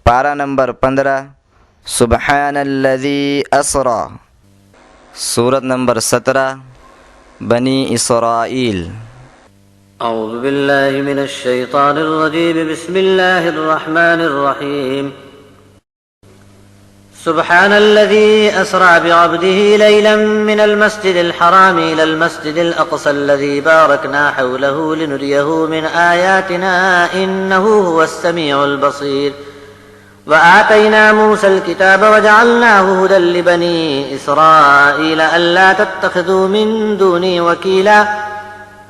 پارہ نمبر 15 سبحان الذی اسرا، سورت نمبر 17 بنی اسرائیل۔ اعوذ باللہ من الشیطان الرجیم، بسم اللہ الرحمن الرحیم۔ سبحان الذي أسرى بعبده ليلا من المسجد الحرام إلى المسجد الأقصى الذي باركنا حوله لنريه من آياتنا إنه هو السميع البصير. وآتينا موسى الكتاب وجعلناه هدى لبني إسرائيل ألا تتخذوا من دوني وكيلا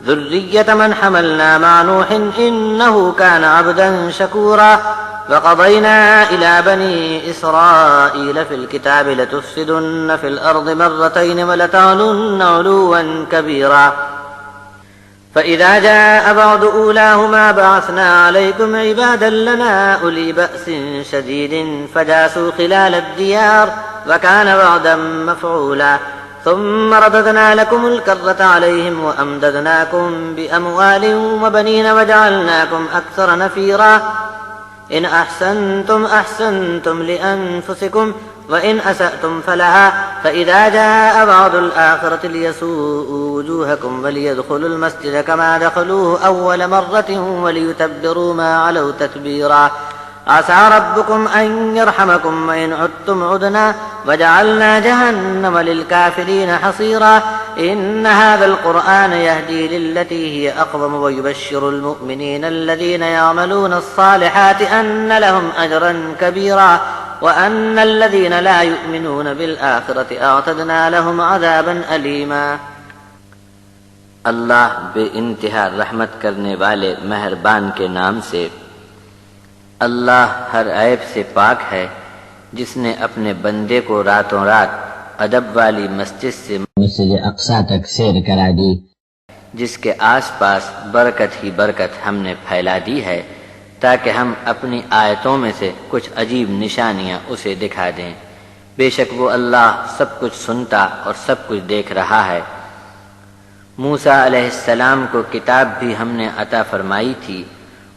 ذرية من حملنا مع نوح إنه كان عبدا شكورا. وقضينا إلى بني إسرائيل في الكتاب لتفسدن في الأرض مرتين ولتعلن علوا كبيرا. فإذا جاء بعد أولاهما بعثنا عليكم عبادا لنا أولي بأس شديد فجاسوا خلال الديار وكان وعدا مفعولا. ثم رددنا لكم الكرة عليهم وأمددناكم بأموال وبنين وجعلناكم أكثر نفيرا. إن أحسنتم أحسنتم لأنفسكم وإن أسأتم فلها. فإذا جاء بعد الآخرة ليسوءوا وجوهكم وليدخلوا المسجد كما دخلوه أول مرة وليتبروا ما علوا تتبيرا. عسى ربكم أن يرحمكم وإن عدتم عدنا وجعلنا جهنم للكافرين حصيرا. إن هذا القرآن يهدي للتي هي أقوم ويبشر المؤمنين الذين يعملون الصالحات أن لهم أجرا كبيرا وأن الذين لا يؤمنون بالآخرة أعتدنا لهم عذابا أليما. اللہ بے انتہا رحمت کرنے والے مہربان کے نام سے۔ اللہ ہر عیب سے پاک ہے، جس نے اپنے بندے کو راتوں رات ادب والی مسجد سے مسجد اقصی تک سیر کرا دی، جس کے آس پاس برکت ہی برکت ہم نے پھیلا دی ہے، تاکہ ہم اپنی آیتوں میں سے کچھ عجیب نشانیاں اسے دکھا دیں۔ بے شک وہ اللہ سب کچھ سنتا اور سب کچھ دیکھ رہا ہے۔ موسیٰ علیہ السلام کو کتاب بھی ہم نے عطا فرمائی تھی،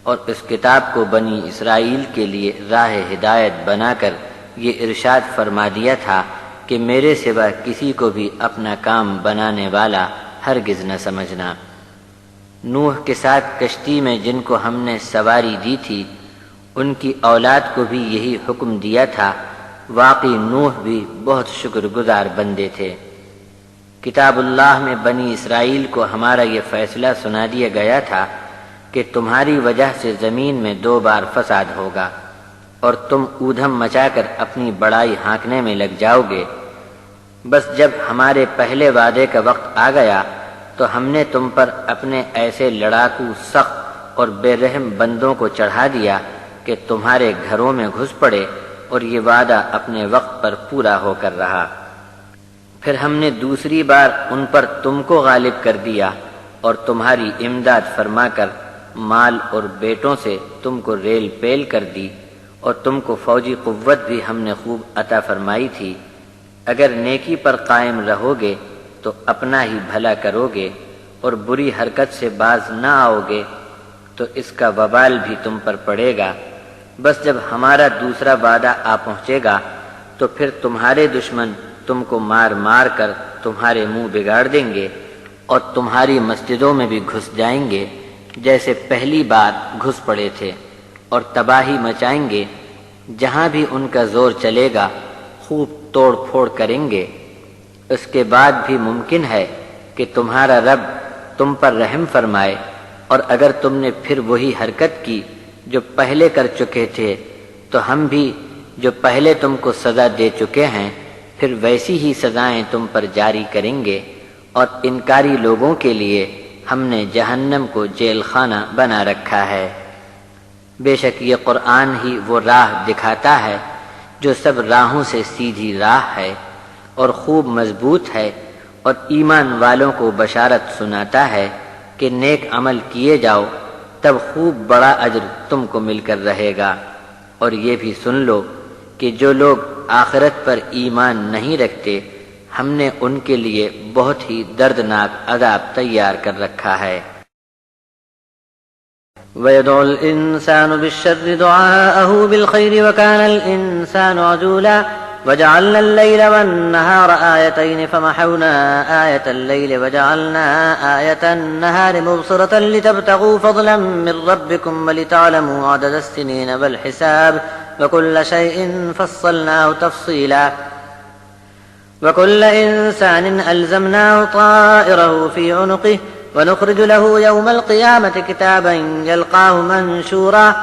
اور اس کتاب کو بنی اسرائیل کے لیے راہ ہدایت بنا کر یہ ارشاد فرما دیا تھا کہ میرے سوا کسی کو بھی اپنا کام بنانے والا ہرگز نہ سمجھنا۔ نوح کے ساتھ کشتی میں جن کو ہم نے سواری دی تھی، ان کی اولاد کو بھی یہی حکم دیا تھا۔ واقعی نوح بھی بہت شکر گزار بندے تھے۔ کتاب اللہ میں بنی اسرائیل کو ہمارا یہ فیصلہ سنا دیا گیا تھا کہ تمہاری وجہ سے زمین میں 2 بار فساد ہوگا، اور تم اودھم مچا کر اپنی بڑائی ہانکنے میں لگ جاؤ گے۔ بس جب ہمارے پہلے وعدے کا وقت آ گیا تو ہم نے تم پر اپنے ایسے لڑاکو، سخت اور بے رحم بندوں کو چڑھا دیا کہ تمہارے گھروں میں گھس پڑے، اور یہ وعدہ اپنے وقت پر پورا ہو کر رہا۔ پھر ہم نے دوسری بار ان پر تم کو غالب کر دیا، اور تمہاری امداد فرما کر مال اور بیٹوں سے تم کو ریل پیل کر دی، اور تم کو فوجی قوت بھی ہم نے خوب عطا فرمائی تھی۔ اگر نیکی پر قائم رہو گے تو اپنا ہی بھلا کرو گے، اور بری حرکت سے باز نہ آؤ گے تو اس کا وبال بھی تم پر پڑے گا۔ بس جب ہمارا دوسرا وعدہ آ پہنچے گا تو پھر تمہارے دشمن تم کو مار مار کر تمہارے منہ بگاڑ دیں گے، اور تمہاری مسجدوں میں بھی گھس جائیں گے جیسے پہلی بار گھس پڑے تھے، اور تباہی مچائیں گے۔ جہاں بھی ان کا زور چلے گا خوب توڑ پھوڑ کریں گے۔ اس کے بعد بھی ممکن ہے کہ تمہارا رب تم پر رحم فرمائے، اور اگر تم نے پھر وہی حرکت کی جو پہلے کر چکے تھے تو ہم بھی جو پہلے تم کو سزا دے چکے ہیں پھر ویسی ہی سزائیں تم پر جاری کریں گے۔ اور انکاری لوگوں کے لیے ہم نے جہنم کو جیل خانہ بنا رکھا ہے۔ بے شک یہ قرآن ہی وہ راہ دکھاتا ہے جو سب راہوں سے سیدھی راہ ہے، اور خوب مضبوط ہے، اور ایمان والوں کو بشارت سناتا ہے کہ نیک عمل کیے جاؤ، تب خوب بڑا اجر تم کو مل کر رہے گا۔ اور یہ بھی سن لو کہ جو لوگ آخرت پر ایمان نہیں رکھتے، ہم نے ان کے لیے بہت ہی دردناک عذاب تیار کر رکھا ہے۔ ويدعو الإنسان بالشر دعاءه بالخير وكان الإنسان عجولا وجعلنا الليل والنهار آيتين فمحونا آية الليل وجعلنا آية النهار مبصرة لتبتغوا فضلا من ربكم ولتعلموا عدد السنين والحساب وكل شيء فصلناه تفصيلا وكل إنسان ألزمناه طائره في عنقه ونخرج له يوم القيامة كتابا يلقاه منشورا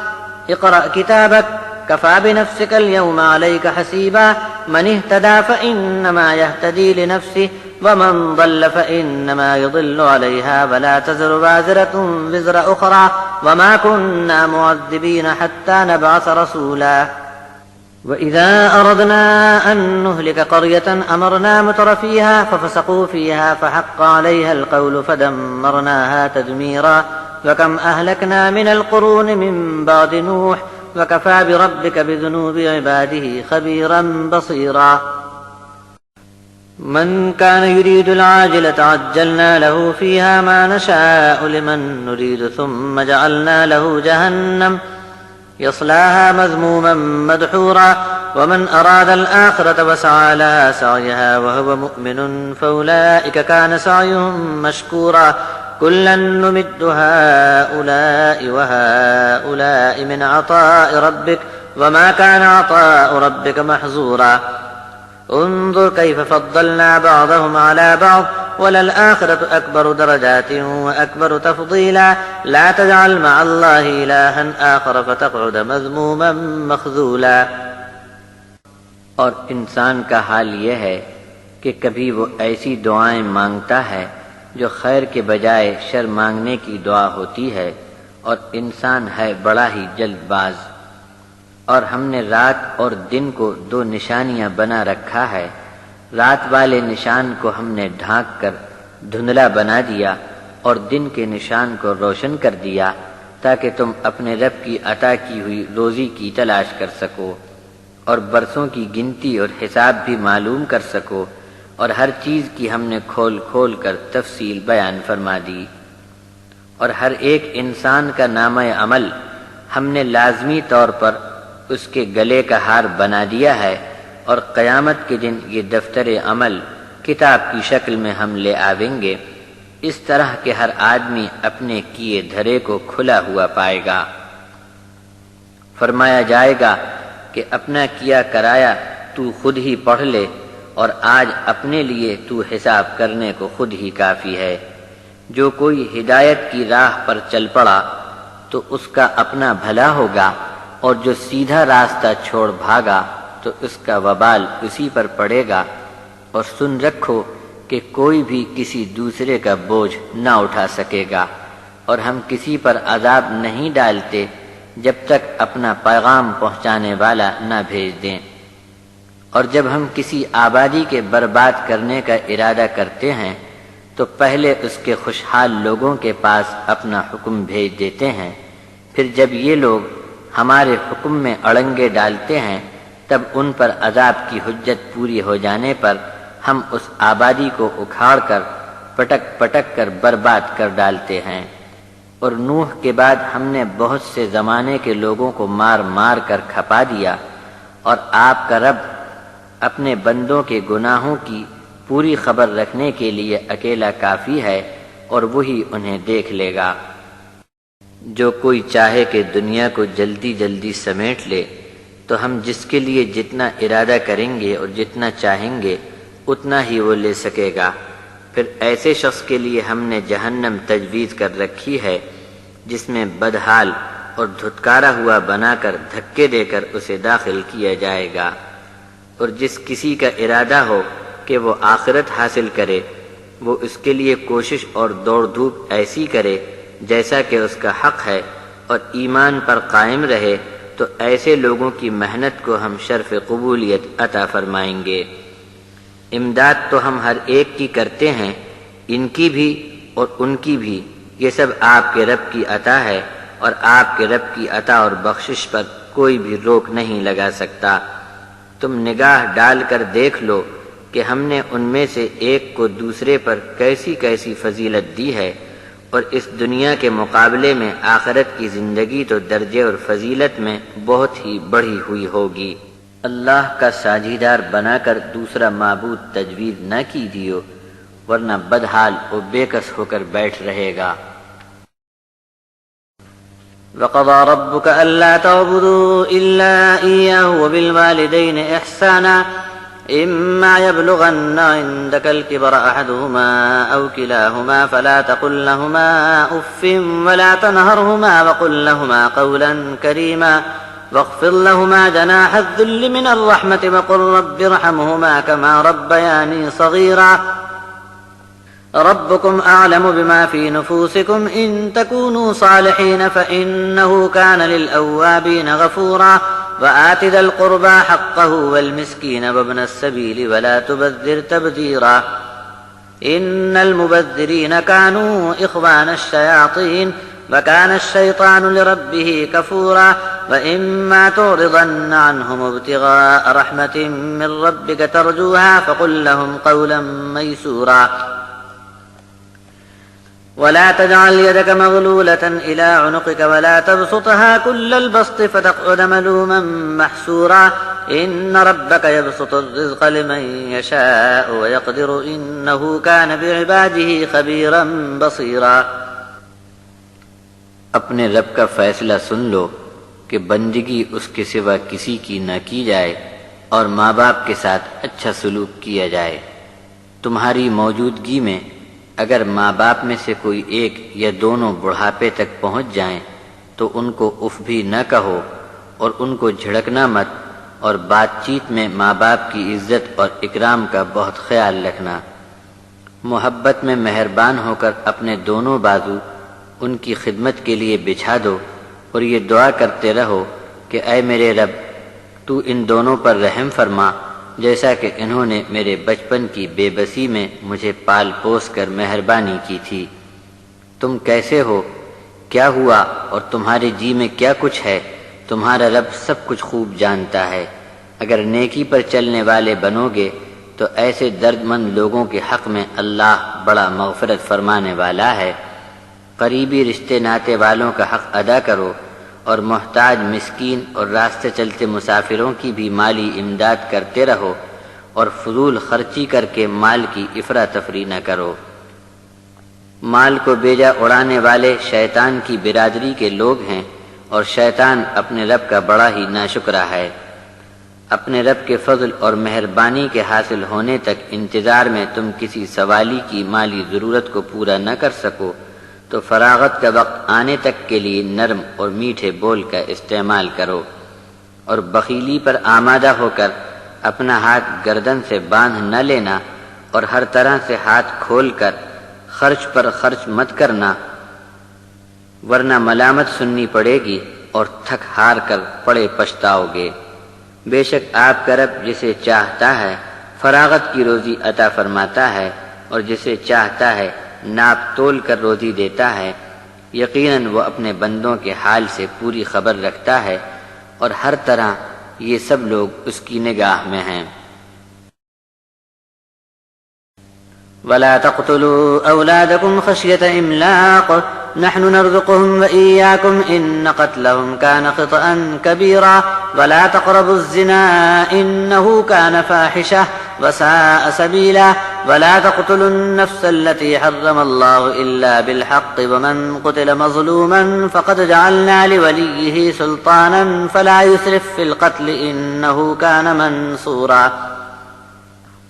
اقرأ كتابك كفى بنفسك اليوم عليك حسيبا من اهتدى فإنما يهتدي لنفسه ومن ضل فإنما يضل عليها ولا تزر وازرة وزر أخرى وما كنا معذبين حتى نبعث رسولا وإذا أردنا أن نهلك قرية أمرنا متر فيها ففسقوا فيها فحق عليها القول فدمرناها تدميرا وكم أهلكنا من القرون من بعد نوح وكفى بربك بذنوب عباده خبيرا بصيرا من كان يريد العاجلة عجلنا له فيها ما نشاء لمن نريد ثم جعلنا له جهنم يصلاها مذموما مدحورا ومن أراد الآخرة وسعى لها سعيها وهو مؤمن فأولئك كان سعيهم مشكورا كلا نمد هؤلاء وهؤلاء من عطاء ربك وما كان عطاء ربك محظورا انظر كيف فضلنا بعضهم على بعض وللآخرة أكبر درجات وأكبر تفضيلا لا تجعل مع الله إلها آخر فتقعد مذموما مخذولا. اور انسان کا حال یہ ہے کہ کبھی وہ ایسی دعائیں مانگتا ہے جو خیر کے بجائے شر مانگنے کی دعا ہوتی ہے، اور انسان ہے بڑا ہی جلد باز. اور ہم نے رات اور دن کو دو نشانیاں بنا رکھا ہے. رات والے نشان کو ہم نے ڈھانک کر دھندلا بنا دیا اور دن کے نشان کو روشن کر دیا تاکہ تم اپنے رب کی عطا کی ہوئی روزی کی تلاش کر سکو اور برسوں کی گنتی اور حساب بھی معلوم کر سکو، اور ہر چیز کی ہم نے کھول کھول کر تفصیل بیان فرما دی. اور ہر ایک انسان کا نامہ عمل ہم نے لازمی طور پر اس کے گلے کا ہار بنا دیا ہے، اور قیامت کے دن یہ دفتر عمل کتاب کی شکل میں ہم لے آویں گے، اس طرح کہ ہر آدمی اپنے کیے دھرے کو کھلا ہوا پائے گا. فرمایا جائے گا کہ اپنا کیا کرایا تو خود ہی پڑھ لے، اور آج اپنے لیے تو حساب کرنے کو خود ہی کافی ہے. جو کوئی ہدایت کی راہ پر چل پڑا تو اس کا اپنا بھلا ہوگا، اور جو سیدھا راستہ چھوڑ بھاگا تو اس کا وبال اسی پر پڑے گا. اور سن رکھو کہ کوئی بھی کسی دوسرے کا بوجھ نہ اٹھا سکے گا، اور ہم کسی پر عذاب نہیں ڈالتے جب تک اپنا پیغام پہنچانے والا نہ بھیج دیں. اور جب ہم کسی آبادی کے برباد کرنے کا ارادہ کرتے ہیں تو پہلے اس کے خوشحال لوگوں کے پاس اپنا حکم بھیج دیتے ہیں، پھر جب یہ لوگ ہمارے حکم میں اڑنگے ڈالتے ہیں تب ان پر عذاب کی حجت پوری ہو جانے پر ہم اس آبادی کو اکھاڑ کر پٹک پٹک کر برباد کر ڈالتے ہیں. اور نوح کے بعد ہم نے بہت سے زمانے کے لوگوں کو مار مار کر کھپا دیا، اور آپ کا رب اپنے بندوں کے گناہوں کی پوری خبر رکھنے کے لیے اکیلا کافی ہے، اور وہی انہیں دیکھ لے گا. جو کوئی چاہے کہ دنیا کو جلدی جلدی سمیٹ لے تو ہم جس کے لیے جتنا ارادہ کریں گے اور جتنا چاہیں گے اتنا ہی وہ لے سکے گا. پھر ایسے شخص کے لیے ہم نے جہنم تجویز کر رکھی ہے جس میں بدحال اور دھتکارا ہوا بنا کر دھکے دے کر اسے داخل کیا جائے گا. اور جس کسی کا ارادہ ہو کہ وہ آخرت حاصل کرے وہ اس کے لیے کوشش اور دوڑ دھوپ ایسی کرے جیسا کہ اس کا حق ہے، اور ایمان پر قائم رہے تو ایسے لوگوں کی محنت کو ہم شرف قبولیت عطا فرمائیں گے. امداد تو ہم ہر ایک کی کرتے ہیں، ان کی بھی اور ان کی بھی. یہ سب آپ کے رب کی عطا ہے، اور آپ کے رب کی عطا اور بخشش پر کوئی بھی روک نہیں لگا سکتا. تم نگاہ ڈال کر دیکھ لو کہ ہم نے ان میں سے ایک کو دوسرے پر کیسی کیسی فضیلت دی ہے، اور اس دنیا کے مقابلے میں آخرت کی زندگی تو درجے اور فضیلت میں بہت ہی بڑھی ہوئی ہوگی۔ اللہ کا ساجیدار بنا کر دوسرا معبود تجویز نہ کیجیے، ورنہ بدحال و بے کس ہو کر بیٹھ رہے گا۔ وَقَضَىٰ رَبُّكَ أَلَّا تَعْبُدُوا إِلَّا إِيَّاهُ وَبِالْوَالِدَيْنِ إِحْسَانًا إِمَّا يَبْلُغَنَّ عِندَكَ الْكِبَرَ أَحَدُهُمَا أَوْ كِلَاهُمَا فَلَا تَقُل لَّهُمَا أُفٍّ وَلَا تَنْهَرْهُمَا وَقُل لَّهُمَا قَوْلًا كَرِيمًا واخفض لهما جناح الذل من الرحمة وقل رب ارحمهما كما ربياني صغيرا ربكم أعلم بما في نفوسكم إن تكونوا صالحين فإنه كان للأوابين غفورا وآت ذا القربى حقه والمسكين وابن السبيل ولا تبذر تبذيرا إن المبذرين كانوا إخوان الشياطين وكان الشيطان لربه كفورا وإما تعرضن عنهم ابتغاء رحمة من ربك ترجوها فقل لهم قولا ميسورا ولا تجعل يدك مغلولة إلى عنقك ولا تبسطها كل البسط فتقعد ملوما محسورا إن ربك يبسط الرزق لمن يشاء ويقدر إنه كان بعباده خبيرا بصيرا۔ اپنے رب کا فیصلہ سن لو کہ بندگی اس کے سوا کسی کی نہ کی جائے اور ماں باپ کے ساتھ اچھا سلوک کیا جائے۔ تمہاری موجودگی میں اگر ماں باپ میں سے کوئی ایک یا دونوں بڑھاپے تک پہنچ جائیں تو ان کو اف بھی نہ کہو اور ان کو جھڑکنا مت، اور بات چیت میں ماں باپ کی عزت اور اکرام کا بہت خیال رکھنا۔ محبت میں مہربان ہو کر اپنے دونوں بازو ان کی خدمت کے لیے بچھا دو اور یہ دعا کرتے رہو کہ اے میرے رب تو ان دونوں پر رحم فرما، جیسا کہ انہوں نے میرے بچپن کی بے بسی میں مجھے پال پوس کر مہربانی کی تھی۔ تم کیسے ہو، کیا ہوا اور تمہارے جی میں کیا کچھ ہے، تمہارا رب سب کچھ خوب جانتا ہے۔ اگر نیکی پر چلنے والے بنو گے تو ایسے درد مند لوگوں کے حق میں اللہ بڑا مغفرت فرمانے والا ہے۔ قریبی رشتے ناتے والوں کا حق ادا کرو اور محتاج مسکین اور راستے چلتے مسافروں کی بھی مالی امداد کرتے رہو، اور فضول خرچی کر کے مال کی افراتفری نہ کرو۔ مال کو بیجا اڑانے والے شیطان کی برادری کے لوگ ہیں، اور شیطان اپنے رب کا بڑا ہی ناشکرا ہے۔ اپنے رب کے فضل اور مہربانی کے حاصل ہونے تک انتظار میں تم کسی سوالی کی مالی ضرورت کو پورا نہ کر سکو تو فراغت کا وقت آنے تک کے لیے نرم اور میٹھے بول کا استعمال کرو، اور بخیلی پر آمادہ ہو کر اپنا ہاتھ گردن سے باندھ نہ لینا، اور ہر طرح سے ہاتھ کھول کر خرچ پر خرچ مت کرنا، ورنہ ملامت سننی پڑے گی اور تھک ہار کر پڑے پچھتاؤ گے۔ بے شک آپ کا رب جسے چاہتا ہے فراغت کی روزی عطا فرماتا ہے، اور جسے چاہتا ہے ناپ تول کر روزی دیتا ہے۔ یقیناً وہ اپنے بندوں کے حال سے پوری خبر رکھتا ہے، اور ہر طرح یہ سب لوگ اس کی نگاہ میں ہیں۔ ولا تقتلوا أولادكم خشية إملاق نحن نرزقهم وإياكم إن قتلهم كان خطأ كبيرا ولا تقربوا الزنا إنه كان فاحشة وساء سبيلا ولا تقتلوا النفس التي حرم الله إلا بالحق ومن قتل مظلوما فقد جعلنا لوليه سلطانا فلا يسرف في القتل إنه كان منصورا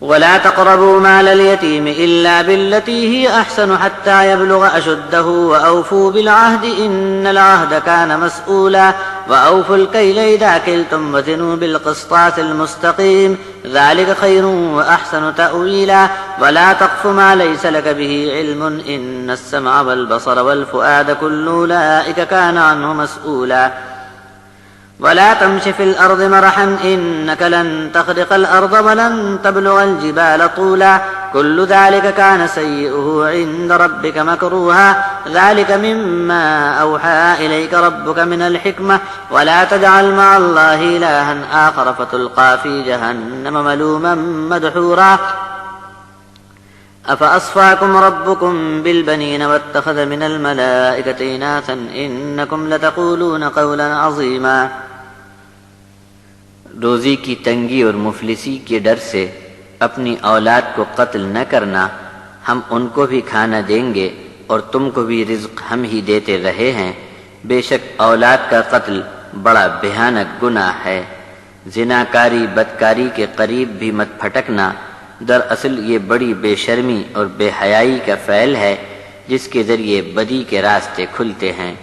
ولا تقربوا مال اليتيم إلا بالتي هي أحسن حتى يبلغ أشده وأوفوا بالعهد إن العهد كان مسؤولا وأوفوا الكيل إذا كلتم وزنوا بالقسطاس المستقيم ذلك خير وأحسن تأويلا ولا تقف ما ليس لك به علم إن السمع والبصر والفؤاد كل أولئك كان عنه مسؤولا ولا تمش في الأرض مرحا إنك لن تخرق الأرض ولن تبلغ الجبال طولا كل ذلك كان سيئه عند ربك مكروها ذلك مما أوحى إليك ربك من الحكمة ولا تجعل مع الله إلها آخر فتلقى في جهنم ملوما مدحورا أفأصفاكم ربكم بالبنين واتخذ من الملائكة إناثا إنكم لتقولون قولا عظيما۔ روزی کی تنگی اور مفلسی کے ڈر سے اپنی اولاد کو قتل نہ کرنا، ہم ان کو بھی کھانا دیں گے اور تم کو بھی رزق ہم ہی دیتے رہے ہیں۔ بے شک اولاد کا قتل بڑا بھیانک گناہ ہے۔ زناکاری بدکاری کے قریب بھی مت پھٹکنا، دراصل یہ بڑی بے شرمی اور بے حیائی کا فعل ہے جس کے ذریعے بدی کے راستے کھلتے ہیں۔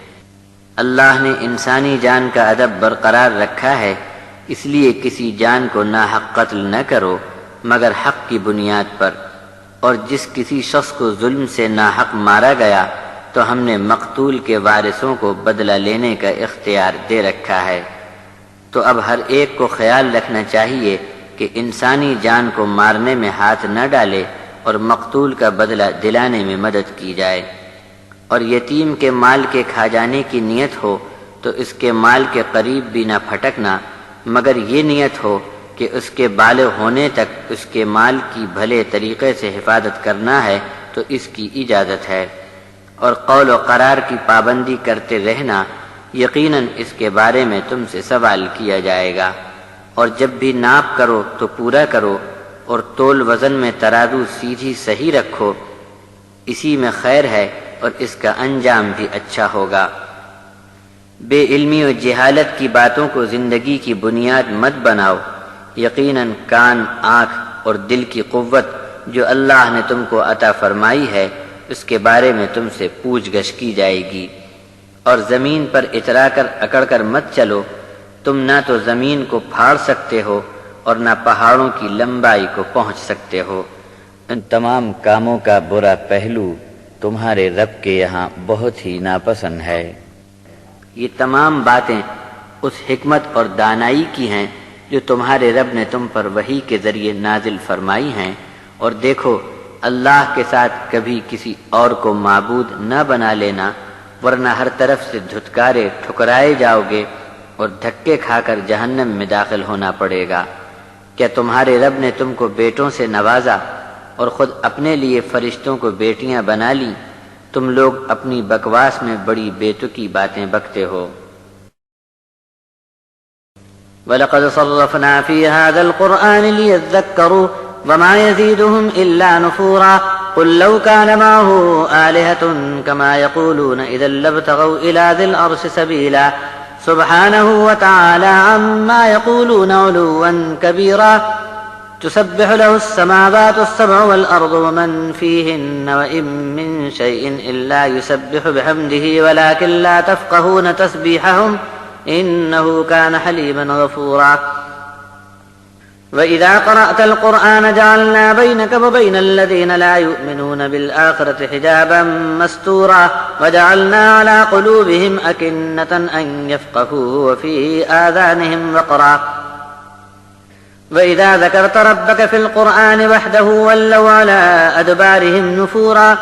اللہ نے انسانی جان کا ادب برقرار رکھا ہے، اس لیے کسی جان کو ناحق قتل نہ کرو مگر حق کی بنیاد پر، اور جس کسی شخص کو ظلم سے ناحق مارا گیا تو ہم نے مقتول کے وارثوں کو بدلہ لینے کا اختیار دے رکھا ہے۔ تو اب ہر ایک کو خیال رکھنا چاہیے کہ انسانی جان کو مارنے میں ہاتھ نہ ڈالے اور مقتول کا بدلہ دلانے میں مدد کی جائے، اور یتیم کے مال کے کھا جانے کی نیت ہو تو اس کے مال کے قریب بھی نہ پھٹکنا مگر یہ نیت ہو کہ اس کے بالغ ہونے تک اس کے مال کی بھلے طریقے سے حفاظت کرنا ہے تو اس کی اجازت ہے، اور قول و قرار کی پابندی کرتے رہنا، یقیناً اس کے بارے میں تم سے سوال کیا جائے گا۔ اور جب بھی ناپ کرو تو پورا کرو، اور تول وزن میں ترازو سیدھی صحیح رکھو، اسی میں خیر ہے اور اس کا انجام بھی اچھا ہوگا۔ بے علمی و جہالت کی باتوں کو زندگی کی بنیاد مت بناؤ، یقیناً کان، آنکھ اور دل کی قوت جو اللہ نے تم کو عطا فرمائی ہے اس کے بارے میں تم سے پوچھ گچھ کی جائے گی۔ اور زمین پر اترا کر اکڑ کر مت چلو، تم نہ تو زمین کو پھاڑ سکتے ہو اور نہ پہاڑوں کی لمبائی کو پہنچ سکتے ہو۔ ان تمام کاموں کا برا پہلو تمہارے رب کے یہاں بہت ہی ناپسند ہے۔ یہ تمام باتیں اس حکمت اور دانائی کی ہیں جو تمہارے رب نے تم پر وحی کے ذریعے نازل فرمائی ہیں، اور دیکھو اللہ کے ساتھ کبھی کسی اور کو معبود نہ بنا لینا، ورنہ ہر طرف سے دھتکارے ٹھکرائے جاؤ گے اور دھکے کھا کر جہنم میں داخل ہونا پڑے گا۔ کیا تمہارے رب نے تم کو بیٹوں سے نوازا اور خود اپنے لیے فرشتوں کو بیٹیاں بنا لی؟ تم لوگ اپنی بکواس میں بڑی بے تکی باتیں بکتے ہو۔ وَلَقَدْ صَرَّفْنَا فِي هَذَا الْقُرْآنِ لِيَذَّكَّرُوا وَمَا يَزِيدُهُمْ إِلَّا نُفُورًا قُلْ لَوْ كَانَ مَعَهُ آلِهَةٌ كَمَا يَقُولُونَ إِذًا لَابْتَغَوْا إِلَى ذِي الْعَرْشِ سَبِيلًا سبحانه وتعالى عما يقولون علوا كبيرا تسبح له السماوات السبع والأرض ومن فيهن وإن من شيء إلا يسبح بحمده ولكن لا تفقهون تسبيحهم إنه كان حليما غفورا وإذا قرأت القرآن جعلنا بينك وبين الذين لا يؤمنون بالآخرة حجابا مستورا وجعلنا على قلوبهم أكنة أن يفقهوه وفي آذانهم وقرا وإذا ذكرت ربك في القرآن وحده ولوا على أدبارهم نفورا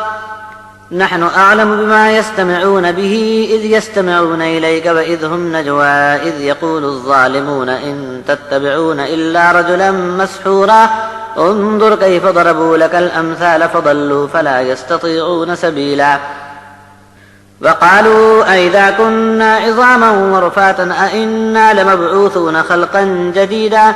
نحن أعلم بما يستمعون به إذ يستمعون إليك وإذ هم نجوى إذ يقول الظالمون إن تتبعون إلا رجلا مسحورا انظر كيف ضربوا لك الأمثال فضلوا فلا يستطيعون سبيلا وقالوا أئذا كنا عظاما ورفاتا أئنا لمبعوثون خلقا جديدا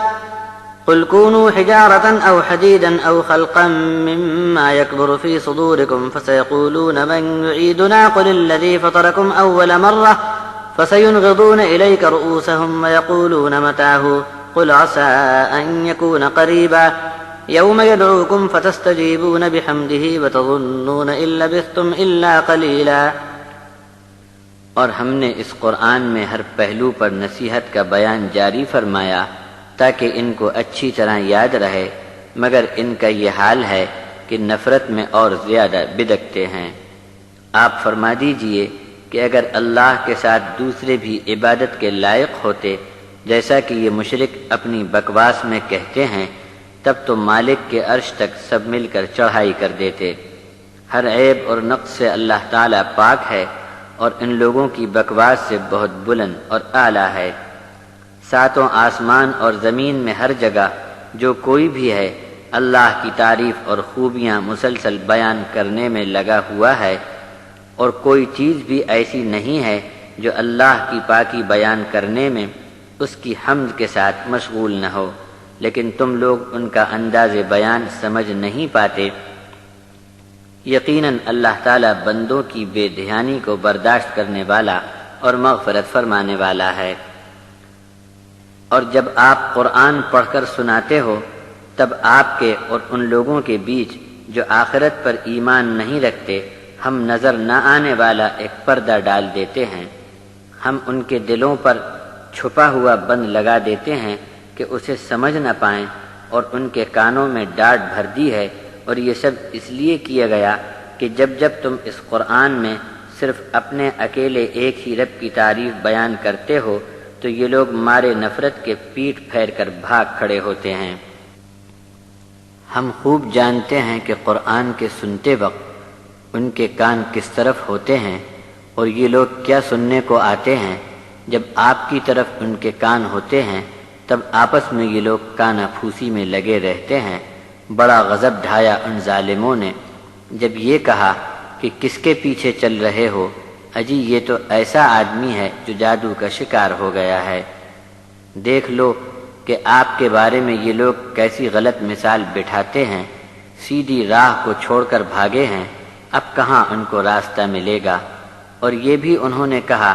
قل كونوا حجارة أو حديدا أو خلقا مما يكبر في صدوركم فسيقولون من يعيدنا قل الذي فطركم أول مرة فسينغضون إليك رؤوسهم ويقولون متاه قل عسى أن يكون قريبا يوم يدعوكم فتستجيبون بحمده وتظنون إن لبثتم إلا قليلا۔ اور ہم نے اس قرآن میں ہر پہلو پر نصیحت کا بیان جاری فرمایا تاکہ ان کو اچھی طرح یاد رہے، مگر ان کا یہ حال ہے کہ نفرت میں اور زیادہ بدکتے ہیں۔ آپ فرما دیجئے کہ اگر اللہ کے ساتھ دوسرے بھی عبادت کے لائق ہوتے جیسا کہ یہ مشرک اپنی بکواس میں کہتے ہیں، تب تو مالک کے عرش تک سب مل کر چڑھائی کر دیتے۔ ہر عیب اور نقص سے اللہ تعالیٰ پاک ہے اور ان لوگوں کی بکواس سے بہت بلند اور اعلیٰ ہے۔ ساتوں آسمان اور زمین میں ہر جگہ جو کوئی بھی ہے اللہ کی تعریف اور خوبیاں مسلسل بیان کرنے میں لگا ہوا ہے، اور کوئی چیز بھی ایسی نہیں ہے جو اللہ کی پاکی بیان کرنے میں اس کی حمد کے ساتھ مشغول نہ ہو، لیکن تم لوگ ان کا انداز بیان سمجھ نہیں پاتے۔ یقیناً اللہ تعالیٰ بندوں کی بے دھیانی کو برداشت کرنے والا اور مغفرت فرمانے والا ہے۔ اور جب آپ قرآن پڑھ کر سناتے ہو تب آپ کے اور ان لوگوں کے بیچ جو آخرت پر ایمان نہیں رکھتے ہم نظر نہ آنے والا ایک پردہ ڈال دیتے ہیں۔ ہم ان کے دلوں پر چھپا ہوا بند لگا دیتے ہیں کہ اسے سمجھ نہ پائیں، اور ان کے کانوں میں ڈاٹ بھر دی ہے، اور یہ سب اس لیے کیا گیا کہ جب جب تم اس قرآن میں صرف اپنے اکیلے ایک ہی رب کی تعریف بیان کرتے ہو تو یہ لوگ مارے نفرت کے پیٹ پھیر کر بھاگ کھڑے ہوتے ہیں۔ ہم خوب جانتے ہیں کہ قرآن کے سنتے وقت ان کے کان کس طرف ہوتے ہیں، اور یہ لوگ کیا سننے کو آتے ہیں۔ جب آپ کی طرف ان کے کان ہوتے ہیں تب آپس میں یہ لوگ کانا پھوسی میں لگے رہتے ہیں۔ بڑا غضب ڈھایا ان ظالموں نے جب یہ کہا کہ کس کے پیچھے چل رہے ہو، اجی یہ تو ایسا آدمی ہے جو جادو کا شکار ہو گیا ہے۔ دیکھ لو کہ آپ کے بارے میں یہ لوگ کیسی غلط مثال بٹھاتے ہیں، سیدھی راہ کو چھوڑ کر بھاگے ہیں، اب کہاں ان کو راستہ ملے گا۔ اور یہ بھی انہوں نے کہا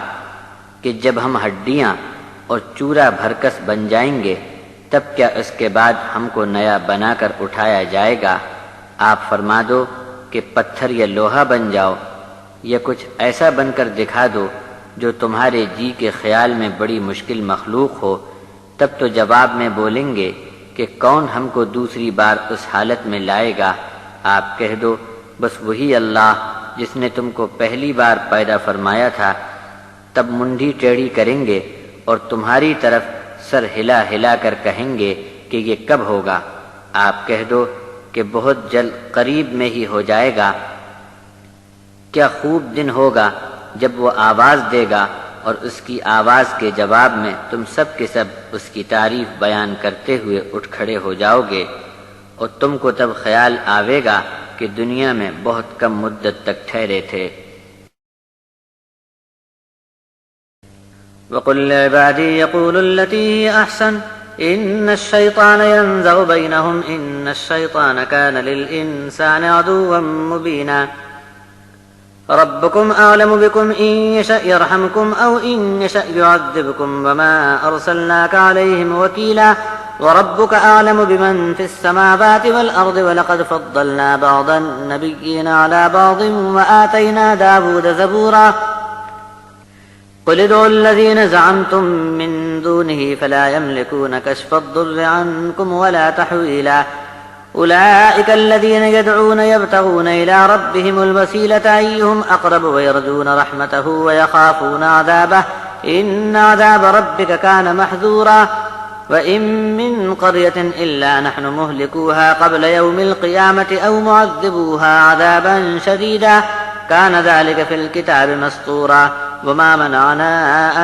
کہ جب ہم ہڈیاں اور چورا بھرکس بن جائیں گے تب کیا اس کے بعد ہم کو نیا بنا کر اٹھایا جائے گا۔ آپ فرما دو کہ پتھر یا لوہا بن جاؤ، یا کچھ ایسا بن کر دکھا دو جو تمہارے جی کے خیال میں بڑی مشکل مخلوق ہو، تب تو جواب میں بولیں گے کہ کون ہم کو دوسری بار اس حالت میں لائے گا۔ آپ کہہ دو بس وہی اللہ جس نے تم کو پہلی بار پیدا فرمایا تھا۔ تب منڈی ٹیڑھی کریں گے اور تمہاری طرف سر ہلا ہلا کر کہیں گے کہ یہ کب ہوگا۔ آپ کہہ دو کہ بہت جلد قریب میں ہی ہو جائے گا۔ کیا خوب دن ہوگا جب وہ آواز دے گا اور اس کی آواز کے جواب میں تم سب کے سب اس کی تعریف بیان کرتے ہوئے اٹھ کھڑے ہو جاؤ گے، اور تم کو تب خیال آوے گا کہ دنیا میں بہت کم مدت تک ٹھہرے تھے۔ وَقُلْ لِعِبَادِي يَقُولُوا الَّتِي هِيَ أَحْسَنُ إِنَّ الشَّيْطَانَ يَنزَغُ بَيْنَهُمْ إِنَّ الشَّيْطَانَ كَانَ لِلْإِنسَانِ عَدُوًّا مُّبِينًا رَبُّكُمْ أَعْلَمُ بِكُمْ إِن يَشَأْ يَرْحَمْكُمْ أَوْ إِن يَشَأْ يُعَذِّبْكُمْ وَمَا أَرْسَلْنَاكَ عَلَيْهِمْ وَكِيلًا وَرَبُّكَ أَعْلَمُ بِمَن فِي السَّمَاوَاتِ وَالْأَرْضِ وَلَقَدْ فَضَّلْنَا بَعْضَ النَّبِيِّينَ عَلَى بَعْضٍ وَآتَيْنَا دَاوُودَ زَبُورًا قل ادعوا الذين زعمتم من دونه فلا يملكون كشف الضر عنكم ولا تحويلا أولئك الذين يدعون يبتغون إلى ربهم الوسيلة أيهم أقرب ويرجون رحمته ويخافون عذابه إن عذاب ربك كان محذورا وإن من قرية إلا نحن مهلكوها قبل يوم القيامة أو معذبوها عذابا شديدا كان ذلك في الكتاب مسطورا وما منعنا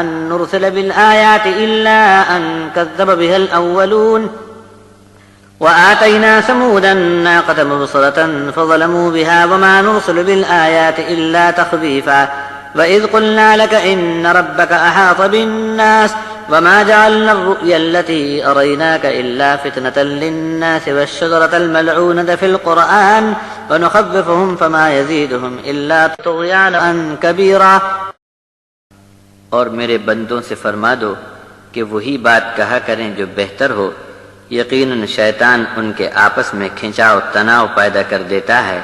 أن نرسل بالآيات إلا أن كذب بها الأولون وآتينا ثمود الناقة مبصرة فظلموا بها وما نرسل بالآيات إلا تخويفا وإذ قلنا لك إن ربك أحاط بالناس وما جعلنا الرؤيا التي أريناك إلا فتنة للناس والشجرة الملعونة في القرآن ونخففهم فما يزيدهم إلا طغيانا كبيرا۔ اور میرے بندوں سے فرما دو کہ وہی بات کہا کریں جو بہتر ہو، یقیناً شیطان ان کے آپس میں کھنچاؤ تناؤ پیدا کر دیتا ہے،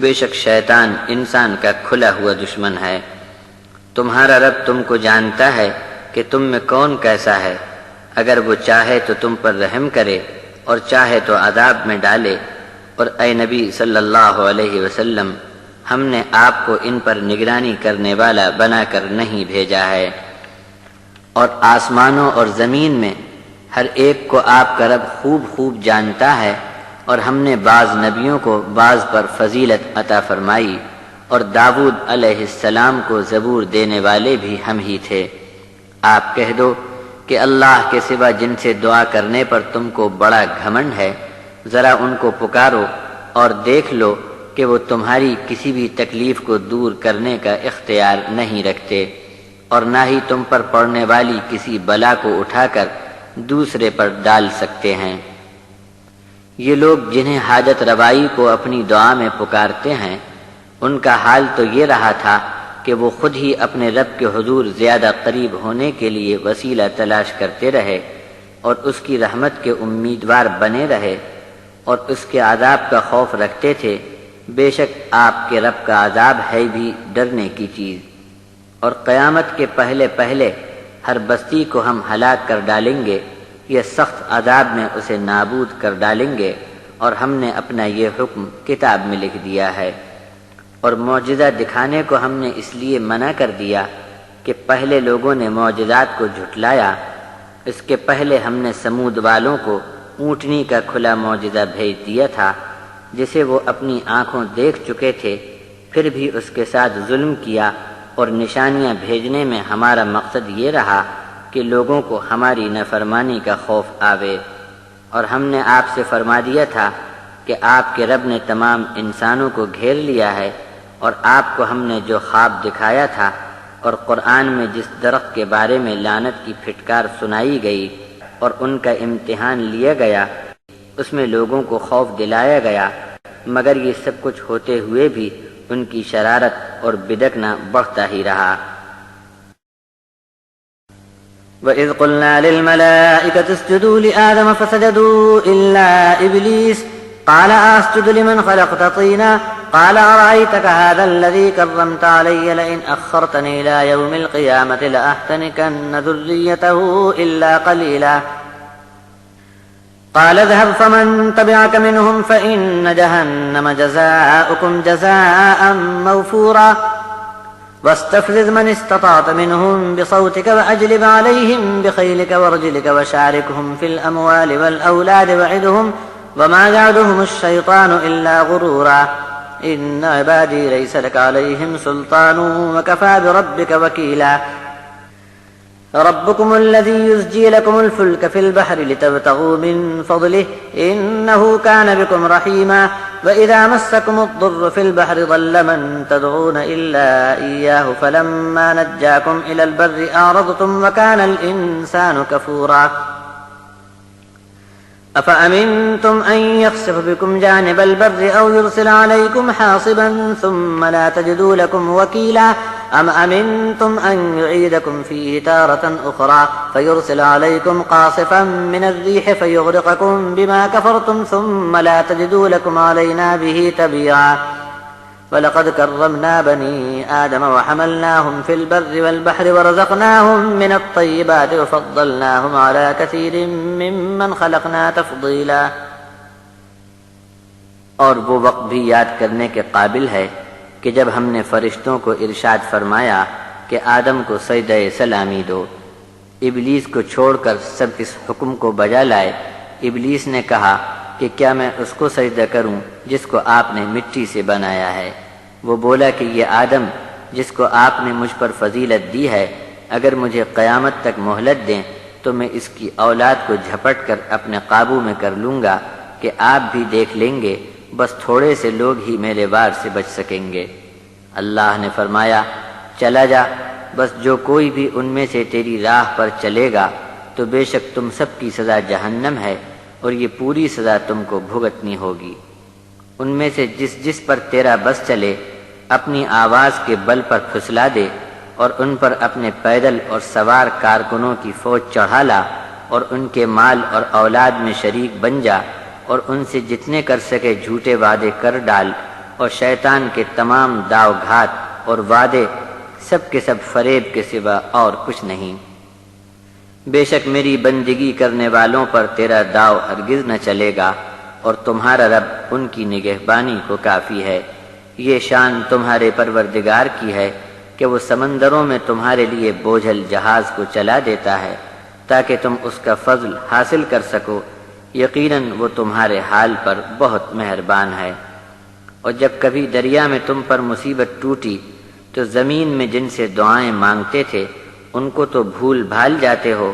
بے شک شیطان انسان کا کھلا ہوا دشمن ہے۔ تمہارا رب تم کو جانتا ہے کہ تم میں کون کیسا ہے، اگر وہ چاہے تو تم پر رحم کرے اور چاہے تو عذاب میں ڈالے۔ اور اے نبی صلی اللہ علیہ وسلم، ہم نے آپ کو ان پر نگرانی کرنے والا بنا کر نہیں بھیجا ہے، اور آسمانوں اور زمین میں ہر ایک کو آپ کا رب خوب خوب جانتا ہے، اور ہم نے بعض نبیوں کو بعض پر فضیلت عطا فرمائی، اور داؤد علیہ السلام کو زبور دینے والے بھی ہم ہی تھے۔ آپ کہہ دو کہ اللہ کے سوا جن سے دعا کرنے پر تم کو بڑا گھمنڈ ہے، ذرا ان کو پکارو اور دیکھ لو کہ وہ تمہاری کسی بھی تکلیف کو دور کرنے کا اختیار نہیں رکھتے، اور نہ ہی تم پر پڑنے والی کسی بلا کو اٹھا کر دوسرے پر ڈال سکتے ہیں۔ یہ لوگ جنہیں حاجت روائی کو اپنی دعا میں پکارتے ہیں، ان کا حال تو یہ رہا تھا کہ وہ خود ہی اپنے رب کے حضور زیادہ قریب ہونے کے لیے وسیلہ تلاش کرتے رہے اور اس کی رحمت کے امیدوار بنے رہے اور اس کے عذاب کا خوف رکھتے تھے۔ بے شک آپ کے رب کا عذاب ہے بھی ڈرنے کی چیز، اور قیامت کے پہلے پہلے ہر بستی کو ہم ہلاک کر ڈالیں گے، یہ سخت عذاب میں اسے نابود کر ڈالیں گے، اور ہم نے اپنا یہ حکم کتاب میں لکھ دیا ہے۔ اور معجزہ دکھانے کو ہم نے اس لیے منع کر دیا کہ پہلے لوگوں نے معجزات کو جھٹلایا۔ اس کے پہلے ہم نے سمود والوں کو اونٹنی کا کھلا معجزہ بھیج دیا تھا، جسے وہ اپنی آنکھوں دیکھ چکے تھے، پھر بھی اس کے ساتھ ظلم کیا، اور نشانیاں بھیجنے میں ہمارا مقصد یہ رہا کہ لوگوں کو ہماری نافرمانی کا خوف آوے۔ اور ہم نے آپ سے فرما دیا تھا کہ آپ کے رب نے تمام انسانوں کو گھیر لیا ہے، اور آپ کو ہم نے جو خواب دکھایا تھا اور قرآن میں جس درخت کے بارے میں لعنت کی پھٹکار سنائی گئی اور ان کا امتحان لیا گیا، اس میں لوگوں کو خوف دلایا گیا، مگر یہ سب کچھ ہوتے ہوئے بھی ان کی شرارت اور بدکنا بڑھتا ہی رہا۔ وَإِذْ قُلْنَا لِلْمَلَائِكَةِ اسْجُدُوا لِآدَمَ فَسَجَدُوا إِلَّا إِبْلِيسَ قَالَ أَسْجُدُ لِمَنْ خَلَقْتَ طِينًا قَالَ أَرَأَيْتَكَ هَذَا الَّذِي كَرَّمْتَ عَلَيَّ لَئِنْ أَخَّرْتَنِي إِلَى يَوْمِ الْقِيَامَةِ لَأَحْتَنِكَنَّ ذُرِّيَّتَهُ إِلَّا قَلِيلًا قال اذهب فمن تبعك منهم فإن جهنم جزاؤكم جزاء موفورا واستفزز من استطعت منهم بصوتك وأجلب عليهم بخيلك ورجلك وشاركهم في الأموال والأولاد وعدهم وما يعدهم الشيطان إلا غرورا إن عبادي ليس لك عليهم سلطان وكفى بربك وكيلا ربكم الذي يزجي لكم الفلك في البحر لتبتغوا من فضله إنه كان بكم رحيما وإذا مسكم الضر في البحر ضل من تدعون إلا إياه فلما نجاكم إلى البر أعرضتم وكان الإنسان كفورا أفأمنتم أن يخسف بكم جانب البر أو يرسل عليكم حاصبا ثم لا تجدوا لكم وكيلا أم أمنتم أن يعيدكم فيه تارة أخرى فيرسل عليكم قاصفا من الريح فيغرقكم بما كفرتم ثم لا تجدوا لكم علينا به تبيعا وَلَقَدْ كَرَّمْنَا بَنِي آدَمَ وَحَمَلْنَاهُمْ فِي الْبَرِّ وَالْبَحْرِ وَرَزَقْنَاهُمْ مِنَ الطَّيِّبَاتِ وَفَضَّلْنَاهُمْ عَلَى كَثِيرٍ مِّمَّنْ خَلَقْنَا تَفْضِيلًا۔ اور وہ وقت بھی یاد کرنے کے قابل ہے کہ جب ہم نے فرشتوں کو ارشاد فرمایا کہ آدم کو سجدہ سلامی دو، ابلیس کو چھوڑ کر سب اس حکم کو بجا لائے۔ ابلیس نے کہا کہ کیا میں اس کو سجدہ کروں جس کو آپ نے مٹی سے بنایا ہے؟ وہ بولا کہ یہ آدم جس کو آپ نے مجھ پر فضیلت دی ہے، اگر مجھے قیامت تک مہلت دیں تو میں اس کی اولاد کو جھپٹ کر اپنے قابو میں کر لوں گا کہ آپ بھی دیکھ لیں گے، بس تھوڑے سے لوگ ہی میرے وار سے بچ سکیں گے۔ اللہ نے فرمایا چلا جا، بس جو کوئی بھی ان میں سے تیری راہ پر چلے گا تو بے شک تم سب کی سزا جہنم ہے، اور یہ پوری سزا تم کو بھگتنی ہوگی۔ ان میں سے جس پر تیرا بس چلے اپنی آواز کے بل پر پھسلا دے، اور ان پر اپنے پیدل اور سوار کارکنوں کی فوج چڑھا لا، اور ان کے مال اور اولاد میں شریک بن جا، اور ان سے جتنے کر سکے جھوٹے وعدے کر ڈال، اور شیطان کے تمام داؤ گھات اور وعدے سب کے سب فریب کے سوا اور کچھ نہیں۔ بے شک میری بندگی کرنے والوں پر تیرا داؤ ہرگز نہ چلے گا، اور تمہارا رب ان کی نگہبانی کو کافی ہے۔ یہ شان تمہارے پروردگار کی ہے کہ وہ سمندروں میں تمہارے لیے بوجھل جہاز کو چلا دیتا ہے تاکہ تم اس کا فضل حاصل کر سکو، یقیناً وہ تمہارے حال پر بہت مہربان ہے۔ اور جب کبھی دریا میں تم پر مصیبت ٹوٹی تو زمین میں جن سے دعائیں مانگتے تھے ان کو تو بھول بھال جاتے ہو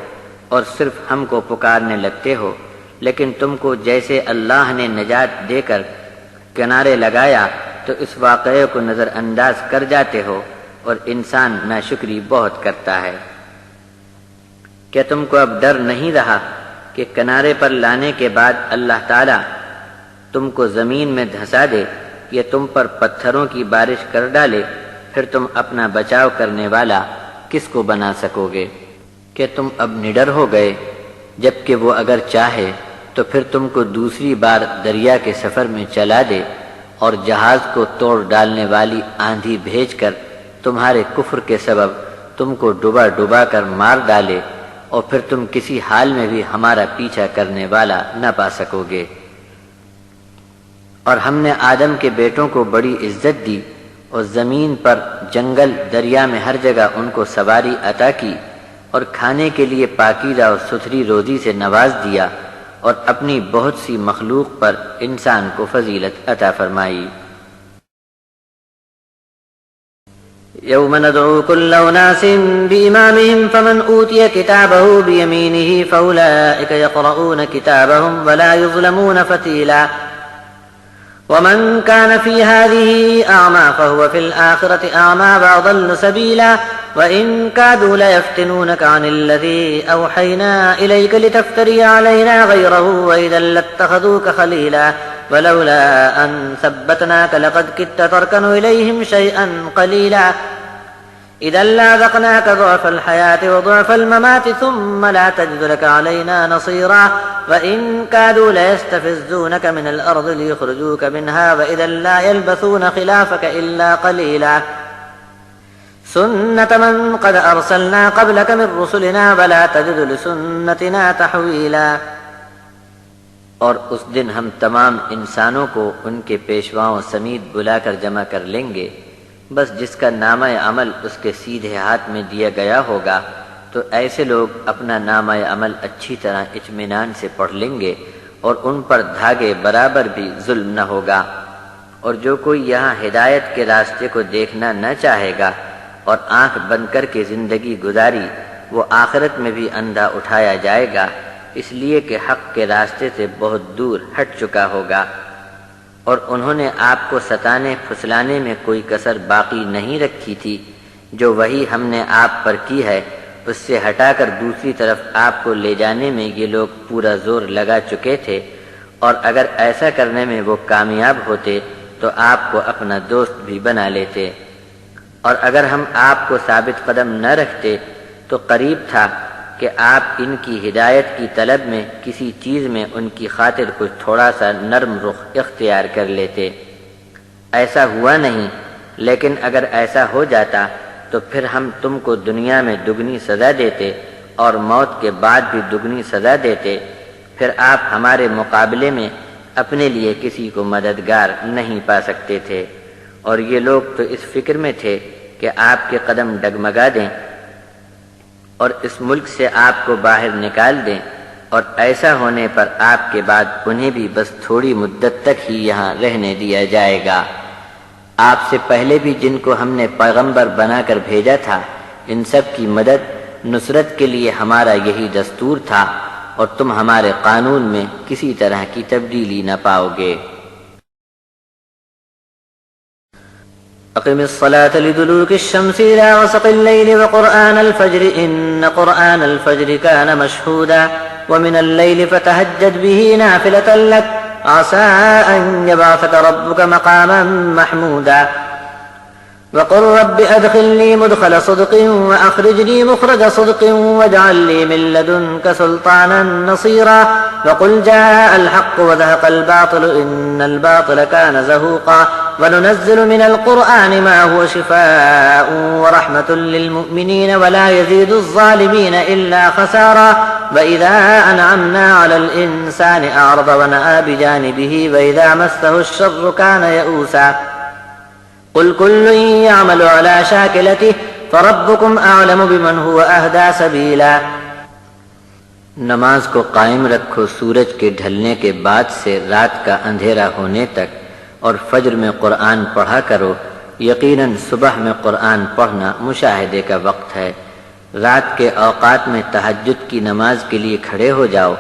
اور صرف ہم کو پکارنے لگتے ہو، لیکن تم کو جیسے اللہ نے نجات دے کر کنارے لگایا تو اس واقعے کو نظر انداز کر جاتے ہو، اور انسان ناشکری بہت کرتا ہے۔ کیا تم کو اب ڈر نہیں رہا کہ کنارے پر لانے کے بعد اللہ تعالیٰ تم کو زمین میں دھسا دے یا تم پر پتھروں کی بارش کر ڈالے؟ پھر تم اپنا بچاؤ کرنے والا کس کو بنا سکو گے؟ کہ تم اب نڈر ہو گئے، جبکہ وہ اگر چاہے تو پھر تم کو دوسری بار دریا کے سفر میں چلا دے اور جہاز کو توڑ ڈالنے والی آندھی بھیج کر تمہارے کفر کے سبب تم کو ڈبا ڈبا کر مار ڈالے، اور پھر تم کسی حال میں بھی ہمارا پیچھا کرنے والا نہ پا سکو گے۔ اور ہم نے آدم کے بیٹوں کو بڑی عزت دی، اور زمین پر جنگل دریا میں ہر جگہ ان کو سواری عطا کی، اور کھانے کے لیے پاکیزہ اور ستھری روزی سے نواز دیا، اور اپنی بہت سی مخلوق پر انسان کو فضیلت عطا فرمائی۔ يوم ندعو كل أناس بإمامهم فمن أوتي كتابه بيمينه فأولئك يقرؤون كتابهم ولا يظلمون فتيلا ومن كان في هذه أعمى فهو في الآخرة أعمى وأضل سبيلا وإن كادوا ليفتنونك عن الذي أوحينا إليك لتفتري علينا غيره وإذا لاتخذوك خليلا ولولا أن ثبتناك لقد كدت تركن إليهم شيئا قليلا إذا لأذقناك ضعف الحياة وضعف الممات ثم لا تجد لك علينا نصيرا وإن كادوا ليستفزونك من الأرض ليخرجوك منها وإذا لا يلبثون خلافك إلا قليلا سنة من قد أرسلنا قبلك من رسلنا ولا تجد لسنتنا تحويلا۔ اور اس دن ہم تمام انسانوں کو ان کے پیشواؤں سمیت بلا کر جمع کر لیں گے، بس جس کا نامہ عمل اس کے سیدھے ہاتھ میں دیا گیا ہوگا تو ایسے لوگ اپنا نامہ عمل اچھی طرح اطمینان سے پڑھ لیں گے، اور ان پر دھاگے برابر بھی ظلم نہ ہوگا۔ اور جو کوئی یہاں ہدایت کے راستے کو دیکھنا نہ چاہے گا اور آنکھ بند کر کے زندگی گزاری، وہ آخرت میں بھی اندھا اٹھایا جائے گا، اس لیے کہ حق کے راستے سے بہت دور ہٹ چکا ہوگا، اور انہوں نے آپ کو ستانے پھسلانے میں کوئی کسر باقی نہیں رکھی تھی۔ جو وحی ہم نے آپ پر کی ہے اس سے ہٹا کر دوسری طرف آپ کو لے جانے میں یہ لوگ پورا زور لگا چکے تھے، اور اگر ایسا کرنے میں وہ کامیاب ہوتے تو آپ کو اپنا دوست بھی بنا لیتے، اور اگر ہم آپ کو ثابت قدم نہ رکھتے تو قریب تھا کہ آپ ان کی ہدایت کی طلب میں کسی چیز میں ان کی خاطر کچھ تھوڑا سا نرم رخ اختیار کر لیتے۔ ایسا ہوا نہیں، لیکن اگر ایسا ہو جاتا تو پھر ہم تم کو دنیا میں دگنی سزا دیتے اور موت کے بعد بھی دگنی سزا دیتے، پھر آپ ہمارے مقابلے میں اپنے لیے کسی کو مددگار نہیں پا سکتے تھے۔ اور یہ لوگ تو اس فکر میں تھے کہ آپ کے قدم ڈگمگا دیں اور اس ملک سے آپ کو باہر نکال دیں، اور ایسا ہونے پر آپ کے بعد انہیں بھی بس تھوڑی مدت تک ہی یہاں رہنے دیا جائے گا۔ آپ سے پہلے بھی جن کو ہم نے پیغمبر بنا کر بھیجا تھا، ان سب کی مدد نصرت کے لیے ہمارا یہی دستور تھا، اور تم ہمارے قانون میں کسی طرح کی تبدیلی نہ پاؤ گے۔ أقم الصلاة لدلوك الشمس إلى غسق الليل وقرآن الفجر إن قرآن الفجر كان مشهودا ومن الليل فتهجد به نافلة لك عسى أن يبعثك ربك مقاما محمودا وقل رب أدخلني مدخل صدق وأخرجني مخرج صدق واجعل لي من لدنك سلطانا نصيرا وقل جاء الحق وزهق الباطل إن الباطل كان زهوقا وننزل من القرآن ما هو شفاء ورحمة للمؤمنين ولا يزيد الظالمين إلا خسارا وإذا أنعمنا على الإنسان أعرض ونأى بجانبه وإذا مسه الشر كان يئوسا قل كل يعمل على شاكلته فربكم أعلم بمن هو أهدى سبيلا۔ نماز کو قائم رکھو سورج کے ڈھلنے کے بعد سے رات کا اندھیرا ہونے تک، اور فجر میں قرآن پڑھا کرو، یقیناً صبح میں قرآن پڑھنا مشاہدے کا وقت ہے۔ رات کے اوقات میں تہجد کی نماز کے لیے کھڑے ہو جاؤ،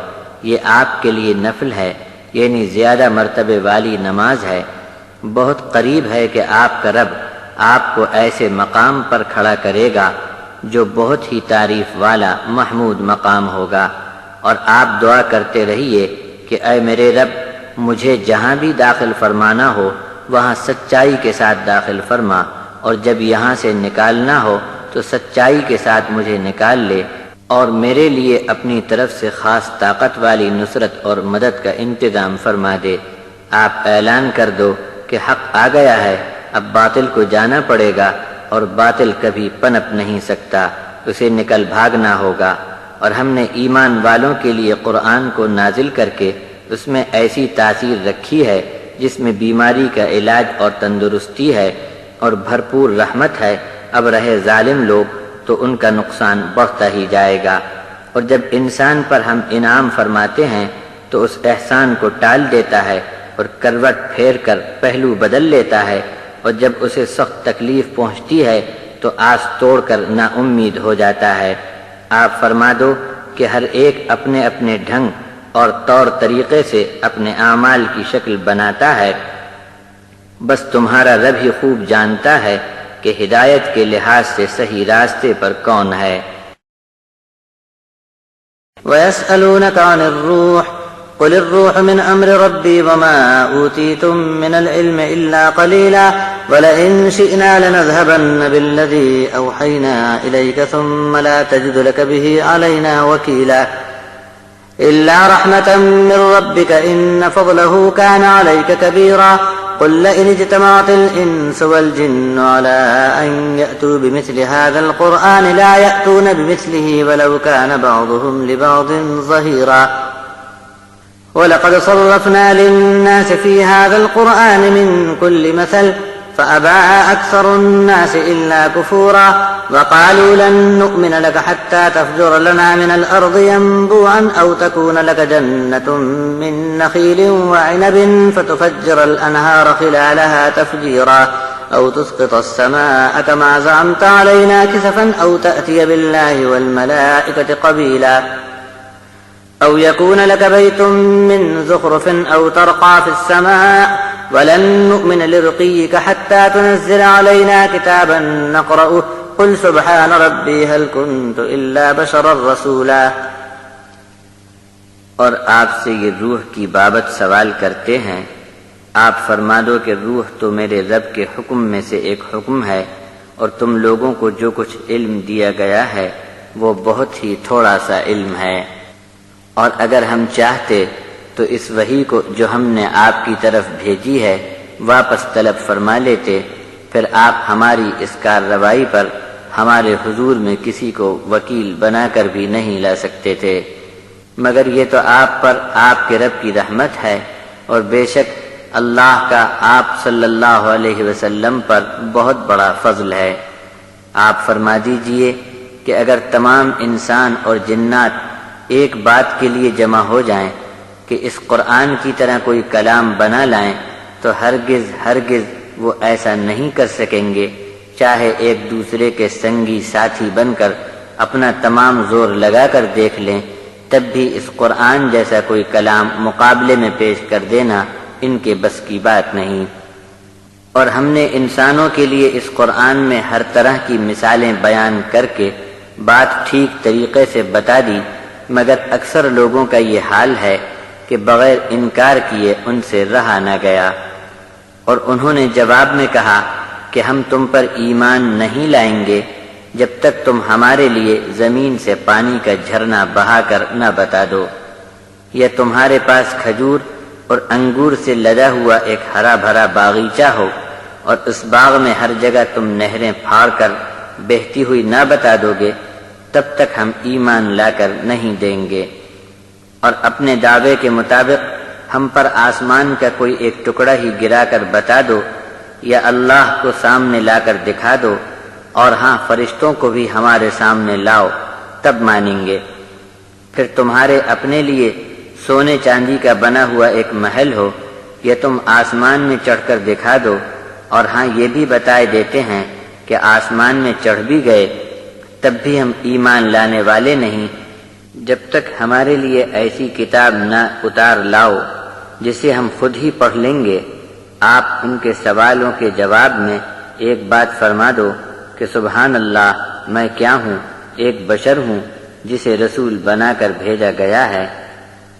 یہ آپ کے لیے نفل ہے، یعنی زیادہ مرتبے والی نماز ہے۔ بہت قریب ہے کہ آپ کا رب آپ کو ایسے مقام پر کھڑا کرے گا جو بہت ہی تعریف والا محمود مقام ہوگا، اور آپ دعا کرتے رہیے کہ اے میرے رب، مجھے جہاں بھی داخل فرمانا ہو وہاں سچائی کے ساتھ داخل فرما، اور جب یہاں سے نکالنا ہو تو سچائی کے ساتھ مجھے نکال لے، اور میرے لیے اپنی طرف سے خاص طاقت والی نصرت اور مدد کا انتظام فرما دے۔ آپ اعلان کر دو کہ حق آ گیا ہے، اب باطل کو جانا پڑے گا، اور باطل کبھی پنپ نہیں سکتا، اسے نکل بھاگنا ہوگا۔ اور ہم نے ایمان والوں کے لیے قرآن کو نازل کر کے اس میں ایسی تاثیر رکھی ہے جس میں بیماری کا علاج اور تندرستی ہے، اور بھرپور رحمت ہے۔ اب رہے ظالم لوگ تو ان کا نقصان بڑھتا ہی جائے گا۔ اور جب انسان پر ہم انعام فرماتے ہیں تو اس احسان کو ٹال دیتا ہے اور کروٹ پھیر کر پہلو بدل لیتا ہے، اور جب اسے سخت تکلیف پہنچتی ہے تو آس توڑ کر نا امید ہو جاتا ہے۔ آپ فرما دو کہ ہر ایک اپنے اپنے ڈھنگ اور طور طریقے سے اپنے اعمال کی شکل بناتا ہے، بس تمہارا رب ہی خوب جانتا ہے کہ ہدایت کے لحاظ سے صحیح راستے پر کون ہے۔ وَيَسْأَلُونَكَ عَنِ الرُّوحِ قُلِ الرُّوحُ مِنْ أَمْرِ رَبِّي وَمَا أُوتِيتُم مِّنَ الْعِلْمِ إِلَّا قَلِيلًا وَلَئِن شِئْنَا لَنَذْهَبَنَّ بِالَّذِي أَوْحَيْنَا إِلَيْكَ ثُمَّ لَا تَجِدُ لَكَ بِهِ عَلَيْنَا وَكِيلًا إِلَّا رَحْمَةً مِّن رَّبِّكَ إِنَّ فَضْلَهُ كَانَ عَلَيْكَ كَبِيرًا قُل لَّئِنِ اجْتَمَعَتِ الْإِنسُ وَالْجِنُّ عَلَىٰ أَن يَأْتُوا بِمِثْلِ هَٰذَا الْقُرْآنِ لَا يَأْتُونَ بِمِثْلِهِ وَلَوْ كَانَ بَعْضُهُمْ لِبَعْضٍ ظَهِيرًا وَلَقَدْ صَرَّفْنَا لِلنَّاسِ فِي هَٰذَا الْقُرْآنِ مِن كُلِّ مَثَلٍ فَأَبَىٰ أَكْثَرُ النَّاسِ إِلَّا كُفُورًا وَقَالُوا لَن نُّؤْمِنَ لَكَ حَتَّىٰ تَفْجُرَ لَنَا مِنَ الْأَرْضِ يَنبُوعًا أَوْ تَكُونَ لَكَ جَنَّةٌ مِّن نَّخِيلٍ وَعِنَبٍ فَتُفَجِّرَ الْأَنْهَارَ خِلَالَهَا تَفْجِيرًا أَوْ تُسْقِطَ السَّمَاءَ كَمَا زَعَمْتَ عَلَيْنَا كِسَفًا أَوْ تَأْتِيَ بِاللَّهِ وَالْمَلَائِكَةِ قَبِيلًا أَوْ يَكُونَ لَكَ بَيْتٌ مِّن زُخْرُفٍ أَوْ تَرْقَىٰ فِي السَّمَاءِ وَلَن نُّؤْمِنَ لِرُقِيِّكَ حَتَّىٰ تُنَزِّلَ عَلَيْنَا كِتَابًا نَّقْرَؤُهُ قُلْ سُبْحَانَ رَبِّي هَلْ كُنتُ إِلَّا بَشَرًا رَّسُولًا۔ اور آپ سے یہ روح کی بابت سوال کرتے ہیں، آپ فرما دو کہ روح تو میرے رب کے حکم میں سے ایک حکم ہے، اور تم لوگوں کو جو کچھ علم دیا گیا ہے وہ بہت ہی تھوڑا سا علم ہے۔ اور اگر ہم چاہتے تو اس وحی کو جو ہم نے آپ کی طرف بھیجی ہے واپس طلب فرما لیتے، پھر آپ ہماری اس کارروائی پر ہمارے حضور میں کسی کو وکیل بنا کر بھی نہیں لا سکتے تھے، مگر یہ تو آپ پر آپ کے رب کی رحمت ہے، اور بے شک اللہ کا آپ صلی اللہ علیہ وسلم پر بہت بڑا فضل ہے۔ آپ فرما دیجئے کہ اگر تمام انسان اور جنات ایک بات کے لیے جمع ہو جائیں کہ اس قرآن کی طرح کوئی کلام بنا لائیں تو ہرگز وہ ایسا نہیں کر سکیں گے، چاہے ایک دوسرے کے سنگی ساتھی بن کر اپنا تمام زور لگا کر دیکھ لیں، تب بھی اس قرآن جیسا کوئی کلام مقابلے میں پیش کر دینا ان کے بس کی بات نہیں۔ اور ہم نے انسانوں کے لیے اس قرآن میں ہر طرح کی مثالیں بیان کر کے بات ٹھیک طریقے سے بتا دی، مگر اکثر لوگوں کا یہ حال ہے کہ بغیر انکار کیے ان سے رہا نہ گیا، اور انہوں نے جواب میں کہا کہ ہم تم پر ایمان نہیں لائیں گے جب تک تم ہمارے لیے زمین سے پانی کا جھرنا بہا کر نہ بتا دو، یا تمہارے پاس کھجور اور انگور سے لدا ہوا ایک ہرا بھرا باغیچہ ہو، اور اس باغ میں ہر جگہ تم نہریں پھاڑ کر بہتی ہوئی نہ بتا دو گے، تب تک ہم ایمان لا کر نہیں دیں گے۔ اور اپنے دعوے کے مطابق ہم پر آسمان کا کوئی ایک ٹکڑا ہی گرا کر بتا دو، یا اللہ کو سامنے لا کر دکھا دو، اور ہاں فرشتوں کو بھی ہمارے سامنے لاؤ، تب مانیں گے۔ پھر تمہارے اپنے لیے سونے چاندی کا بنا ہوا ایک محل ہو، یا تم آسمان میں چڑھ کر دکھا دو، اور ہاں یہ بھی بتائے دیتے ہیں کہ آسمان میں چڑھ بھی گئے، تب بھی ہم ایمان لانے والے نہیں، جب تک ہمارے لیے ایسی کتاب نہ اتار لاؤ جسے ہم خود ہی پڑھ لیں گے، آپ ان کے سوالوں کے جواب میں ایک بات فرما دو کہ سبحان اللہ، میں کیا ہوں، ایک بشر ہوں جسے رسول بنا کر بھیجا گیا ہے،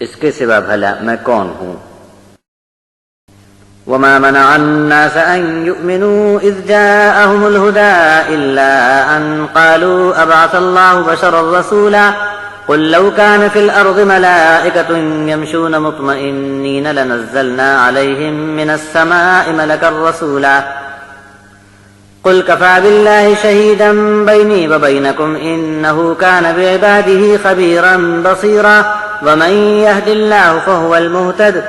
اس کے سوا بھلا میں کون ہوں۔ وما منع الناس أن يؤمنوا إذ جاءهم الهدى إلا أن قالوا أبعث الله بشرا رسولا قل لو كان في الأرض ملائكة يمشون مطمئنين لنزلنا عليهم من السماء ملكا رسولا قل كفى بالله شهيدا بيني وبينكم إنه كان بعباده خبيرا بصيرا ومن يهد الله فهو المهتد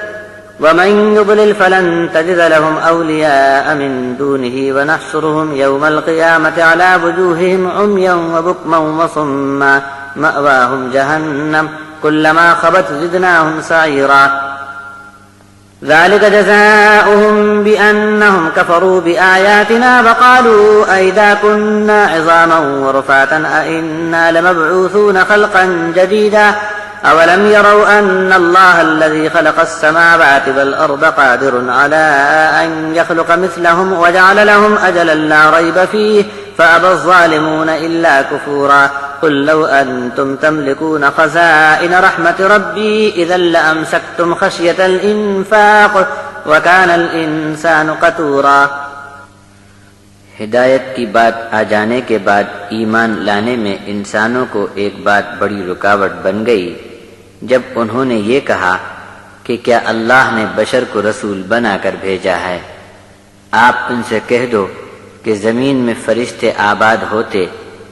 ومن يضلل فلن تجد لهم أولياء من دونه ونحشرهم يوم القيامة على وجوههم عميا وبكما وصما مأواهم جهنم كلما خبت زدناهم سعيرا ذلك جزاؤهم بأنهم كفروا بآياتنا وقالوا أئذا كنا عظاما ورفاتا أئنا لمبعوثون خلقا جديدا أولم يروا أن الله الذي خلق السماوات والأرض قادر على أن يخلق مثلهم وجعل لهم أجلا لا ريب فيه فأبى الظالمون إلا كفورا قل لو أنتم تملكون خزائن رحمة ربي إذا لأمسكتم خشية الإنفاق وكان الإنسان قتورا۔ ہدایت کی بات آ جانے کے بعد ایمان لانے میں انسانوں کو ایک بات بڑی رکاوٹ بن گئی جب انہوں نے یہ کہا کہ کیا اللہ نے بشر کو رسول بنا کر بھیجا ہے۔ آپ ان سے کہہ دو کہ زمین میں فرشتے آباد ہوتے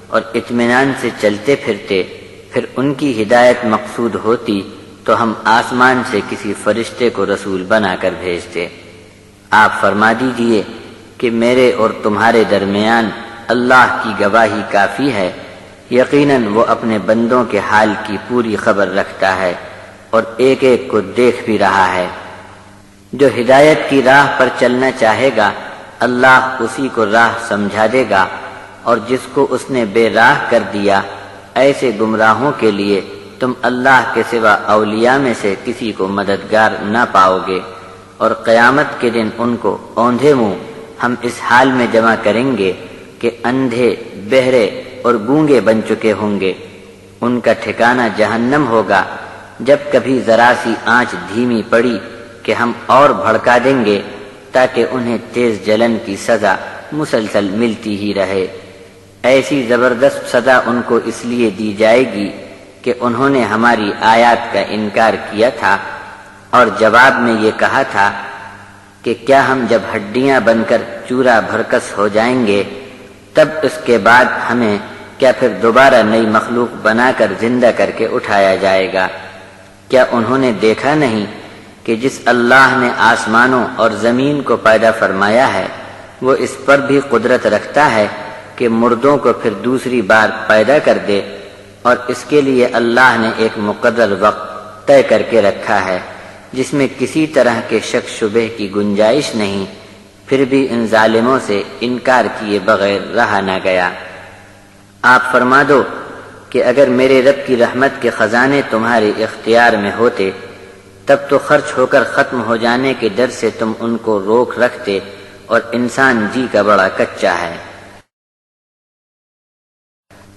اور اطمینان سے چلتے پھرتے، پھر ان کی ہدایت مقصود ہوتی تو ہم آسمان سے کسی فرشتے کو رسول بنا کر بھیجتے۔ آپ فرما دیجئے کہ میرے اور تمہارے درمیان اللہ کی گواہی کافی ہے، یقیناً وہ اپنے بندوں کے حال کی پوری خبر رکھتا ہے اور ایک ایک کو دیکھ بھی رہا ہے۔ جو ہدایت کی راہ پر چلنا چاہے گا اللہ اسی کو راہ سمجھا دے گا، اور جس کو اس نے بے راہ کر دیا، ایسے گمراہوں کے لیے تم اللہ کے سوا اولیاء میں سے کسی کو مددگار نہ پاؤ گے، اور قیامت کے دن ان کو اوندھے منہ ہم اس حال میں جمع کریں گے کہ اندھے، بہرے اور گونگے بن چکے ہوں گے۔ ان کا ٹھکانہ جہنم ہوگا۔ جب کبھی ذرا سی آنچ دھیمی پڑی کہ ہم اور بھڑکا دیں گے تاکہ انہیں تیز جلن کی سزا مسلسل ملتی ہی رہے۔ ایسی زبردست سزا ان کو اس لیے دی جائے گی کہ انہوں نے ہماری آیات کا انکار کیا تھا اور جواب میں یہ کہا تھا کہ کیا ہم جب ہڈیاں بن کر چورا بھرکس ہو جائیں گے تب اس کے بعد ہمیں کیا پھر دوبارہ نئی مخلوق بنا کر زندہ کر کے اٹھایا جائے گا؟ کیا انہوں نے دیکھا نہیں کہ جس اللہ نے آسمانوں اور زمین کو پیدا فرمایا ہے وہ اس پر بھی قدرت رکھتا ہے کہ مردوں کو پھر دوسری بار پیدا کر دے، اور اس کے لیے اللہ نے ایک مقرر وقت طے کر کے رکھا ہے جس میں کسی طرح کے شک شبہ کی گنجائش نہیں، پھر بھی ان ظالموں سے انکار کیے بغیر رہا نہ گیا۔ آپ فرما دو کہ اگر میرے رب کی رحمت کے خزانے تمہارے اختیار میں ہوتے تب تو خرچ ہو کر ختم ہو جانے کے ڈر سے تم ان کو روک رکھتے، اور انسان جی کا بڑا کچا ہے۔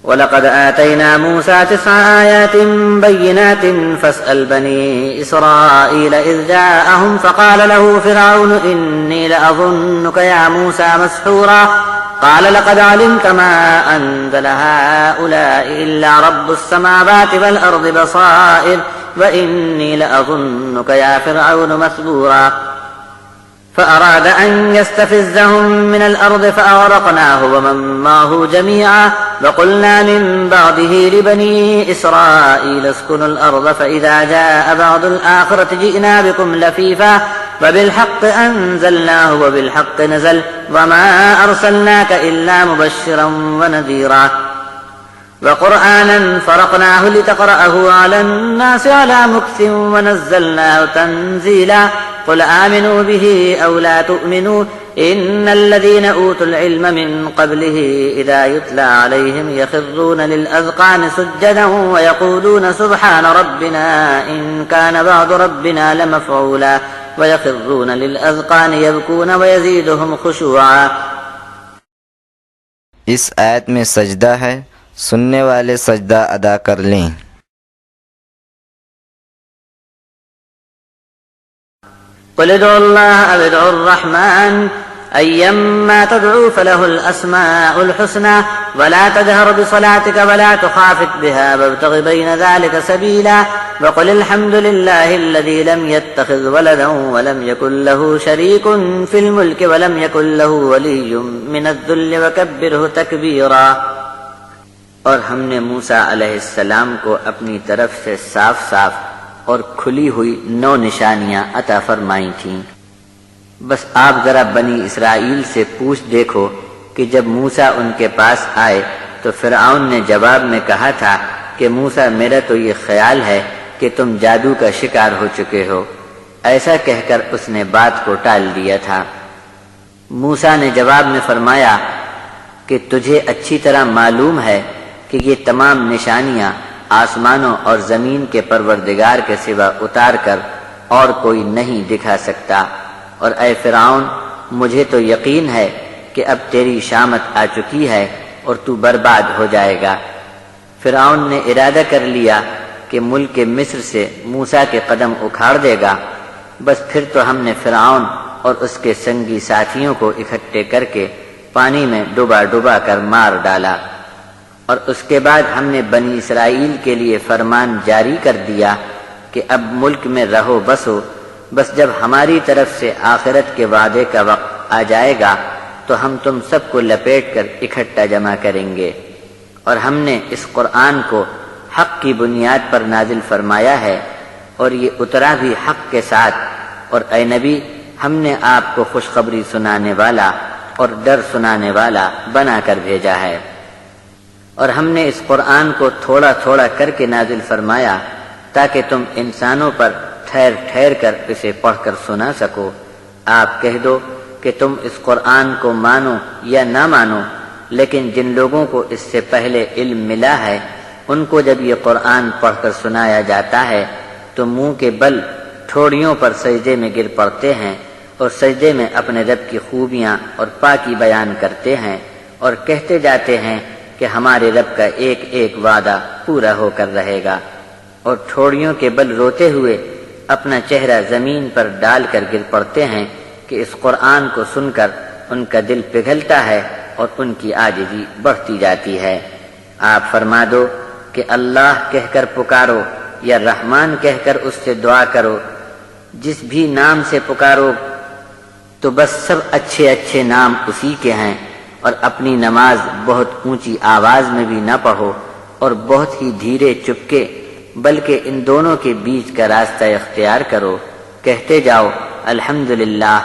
وَلَقَدْ آتَيْنَا مُوسَى 9 آيَاتٍ بَيِّنَاتٍ فَاسْأَلْ بَنِي إِسْرَائِيلَ إِذْ جَاءَهُمْ فَقَالَ لَهُ فِرْعَوْنُ إِنِّي لَأَظُنُّكَ يَا مُوسَى مَسْحُورًا قَالَ لَقَدْ عَلِمْتَ مَا أَنزَلَ هَؤُلَاءِ إِلَّا رَبُّ السَّمَاوَاتِ وَالْأَرْضِ بَصَائِرَ وَإِنِّي لَأَظُنُّكَ يَا فِرْعَوْنُ مَثْبُورًا فأراد أن يستفزهم من الأرض فأغرقناه ومن معه جميعا وقلنا من بعده لبني إسرائيل اسكنوا الأرض فإذا جاء بعد الآخرة جئنا بكم لفيفا وبالحق أنزلناه وبالحق نزل وما أرسلناك إلا مبشرا ونذيرا وقرآنا فرقناه لتقرأه على الناس على مكث ونزلناه تنزيلا قل آمنوا به أو لا تؤمنوا إن الذين أوتوا العلم من قبله إذا يتلى عليهم يخرون للأذقان سجدا ويقولون سبحان ربنا إن كان بعد ربنا لمفعولا ويخرون للأذقان يبكون ويزيدهم خشوعا. اس آیت میں سجدہ ہے، سننے والے سجدہ ادا کر لیں. قل ادعوا الله أو ادعوا الرحمن أيما تدعوا فله الأسماء الحسنى ولا تجهر بصلاتك ولا تخافت بها وابتغ بين ذلك سبيلا وقل الحمد لله الذي لم يتخذ ولدا ولم يكن له شريك في الملك ولم يكن له ولي من الذل وكبره تكبيرا. اور ہم نے موسیٰ علیہ السلام کو اپنی طرف سے صاف صاف اور کھلی ہوئی 9 نشانیاں عطا فرمائی تھیں. بس آپ ذرا بنی اسرائیل سے پوچھ دیکھو کہ جب موسیٰ ان کے پاس آئے تو فرعون نے جواب میں کہا تھا کہ موسیٰ میرا تو یہ خیال ہے کہ تم جادو کا شکار ہو چکے ہو. ایسا کہہ کر اس نے بات کو ٹال دیا تھا. موسیٰ نے جواب میں فرمایا کہ تجھے اچھی طرح معلوم ہے کہ یہ تمام نشانیاں آسمانوں اور زمین کے پروردگار کے سوا اتار کر اور کوئی نہیں دکھا سکتا. اور اے فرعون، مجھے تو یقین ہے کہ اب تیری شامت آ چکی ہے اور تو برباد ہو جائے گا. فرعون نے ارادہ کر لیا کہ ملک مصر سے موسیٰ کے قدم اکھاڑ دے گا. بس پھر تو ہم نے فرعون اور اس کے سنگی ساتھیوں کو اکٹھے کر کے پانی میں ڈبا ڈبا کر مار ڈالا. اور اس کے بعد ہم نے بنی اسرائیل کے لیے فرمان جاری کر دیا کہ اب ملک میں رہو بسو، بس جب ہماری طرف سے آخرت کے وعدے کا وقت آ جائے گا تو ہم تم سب کو لپیٹ کر اکٹھا جمع کریں گے. اور ہم نے اس قرآن کو حق کی بنیاد پر نازل فرمایا ہے اور یہ اترا بھی حق کے ساتھ. اور اے نبی، ہم نے آپ کو خوشخبری سنانے والا اور ڈر سنانے والا بنا کر بھیجا ہے. اور ہم نے اس قرآن کو تھوڑا تھوڑا کر کے نازل فرمایا تاکہ تم انسانوں پر ٹھہر ٹھہر کر اسے پڑھ کر سنا سکو. آپ کہہ دو کہ تم اس قرآن کو مانو یا نہ مانو، لیکن جن لوگوں کو اس سے پہلے علم ملا ہے ان کو جب یہ قرآن پڑھ کر سنایا جاتا ہے تو منہ کے بل ٹھوڑیوں پر سجدے میں گر پڑتے ہیں اور سجدے میں اپنے رب کی خوبیاں اور پاکی بیان کرتے ہیں اور کہتے جاتے ہیں کہ ہمارے رب کا ایک ایک وعدہ پورا ہو کر رہے گا. اور ٹھوڑیوں کے بل روتے ہوئے اپنا چہرہ زمین پر ڈال کر گر پڑتے ہیں کہ اس قرآن کو سن کر ان کا دل پگھلتا ہے اور ان کی عاجزی بڑھتی جاتی ہے. آپ فرما دو کہ اللہ کہہ کر پکارو یا رحمان کہہ کر اس سے دعا کرو. جس بھی نام سے پکارو تو بس سب اچھے اچھے نام اسی کے ہیں. اور اپنی نماز بہت اونچی آواز میں بھی نہ پڑھو اور بہت ہی دھیرے چپکے، بلکہ ان دونوں کے بیچ کا راستہ اختیار کرو. کہتے جاؤ الحمدللہ،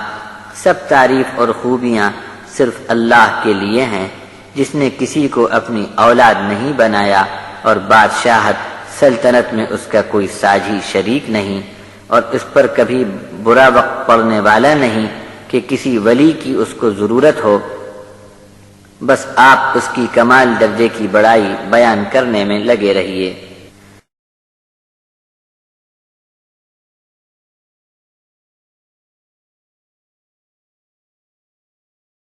سب تعریف اور خوبیاں صرف اللہ کے لیے ہیں جس نے کسی کو اپنی اولاد نہیں بنایا اور بادشاہت سلطنت میں اس کا کوئی ساجھی شریک نہیں، اور اس پر کبھی برا وقت پڑنے والا نہیں کہ کسی ولی کی اس کو ضرورت ہو. بس آپ اس کی کمال درجے کی بڑائی بیان کرنے میں لگے رہیے.